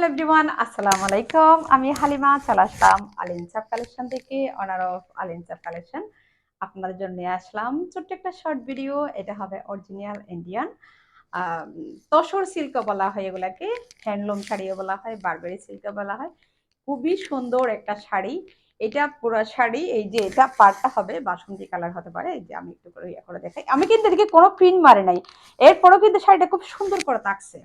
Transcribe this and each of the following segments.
Everyone, আসসালামু আলাইকুম। আমি হালিমা চলে আসলাম আলিনসাফ কালেকশন থেকে, অনার অফ আলিনসাফ কালেকশন। আপনাদের জন্য নিয়ে আসলাম ছোট্ট একটা শর্ট ভিডিও। এটা হবে অরিজিনাল ইন্ডিয়ান তসর সিল্ক বলা হয়, এগুলাকে হ্যান্ডলুম শাড়িও বলা হয়, বারবেরি সিল্কও বলা হয়। খুবই সুন্দর একটা শাড়ি। এটা পুরো শাড়ি, এই যে এটা পাড়টা হবে বাসন্তী কালার হতে পারে। এই যে আমি একটু করে ইয়ে করে দেখাই, আমি কিন্তু এদিকে কোনো প্রিন্ট মারে নাই, এরপরও কিন্তু শাড়িটা খুব সুন্দর করে থাকছে।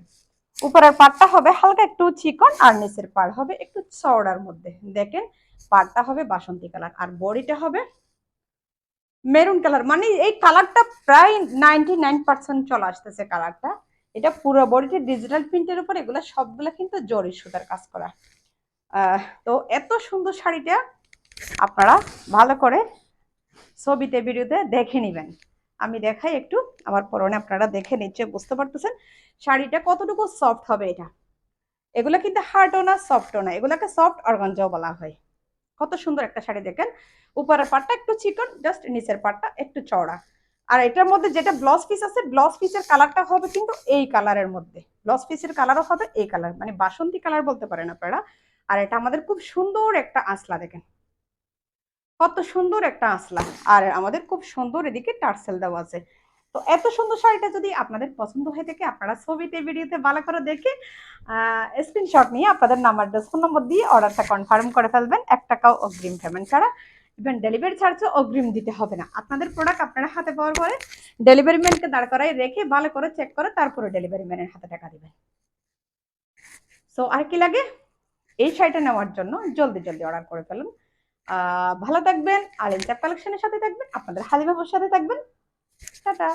উপরের পাড়টা হবে হালকা একটু চিকন, আর নিচের পাড় হবে একটু চওড়ার মধ্যে। দেখেন, পাড়টা হবে বাসন্তী কালার আর বডিটা হবে মেরুন কালার। মানে এই কালারটা প্রায় 99% চলে আসতেছে কালারটা। এটা পুরো বডিতে ডিজিটাল প্রিন্টের উপর, এগুলো সবগুলো কিন্তু জরি সুতার কাজ করা। তো এত সুন্দর শাড়িটা আপনারা ভালো করে ছবিতে ভিডিওতে দেখে নেবেন। আমি দেখাই একটু আমার পরনে, আপনারা দেখে নিচ্ছে বুঝতে পারতেছেন শাড়িটা কতটুকু সফট হবে। এটা এগুলো কিন্তু হার্ডও না সফটও না, এগুলোকে সফট অর্গানজাও বলা হয়। কত সুন্দর একটা শাড়ি দেখেন। উপরের পাটটা একটু চিকন, জাস্ট নিচের পাটটা একটু চওড়া। আর এটার মধ্যে যেটা ব্লাউজ পিস আছে, ব্লাউজ পিসের কালারটা হবে কিন্তু এই কালারের মধ্যে। ব্লাউজ পিসের কালারও হবে এই কালার, মানে বাসন্তী কালার বলতে পারেন আপনারা। আর এটা আমাদের খুব সুন্দর একটা আঁচলা, দেখেন কত সুন্দর একটা আঁচলা। আর আমাদের খুব সুন্দর এদিকে টার্সেল দেওয়া আছে। তো এত সুন্দর শাড়িটা যদি আপনাদের পছন্দ হয়ে থাকে, আপনারা ছবিতে ভিডিওতে ভালো করে দেখে স্ক্রিনশট নিয়ে আপনাদের নাম্বার ফোন নম্বর দিয়ে অর্ডারটা কনফার্ম করে ফেলবেন, 1 টাকাও অগ্রিম পেমেন্ট ছাড়া। ইভেন ডেলিভারি চার্জও অগ্রিম দিতে হবে না। আপনাদের প্রোডাক্ট আপনারা হাতে পাওয়ার পরে ডেলিভারি ম্যানকে দাঁড় করাই রেখে ভালো করে চেক করে তারপরে ডেলিভারি ম্যানের হাতে টাকা দিবেন। সো আর কি লাগে, এই শাড়িটা নেওয়ার জন্য জলদি জলদি অর্ডার করে ফেলুন। ভালো থাকবেন, আলিনচাপ কালেকশনের সাথে থাকবেন, আপনাদের হালিমা সাথে থাকবেন। টাটা।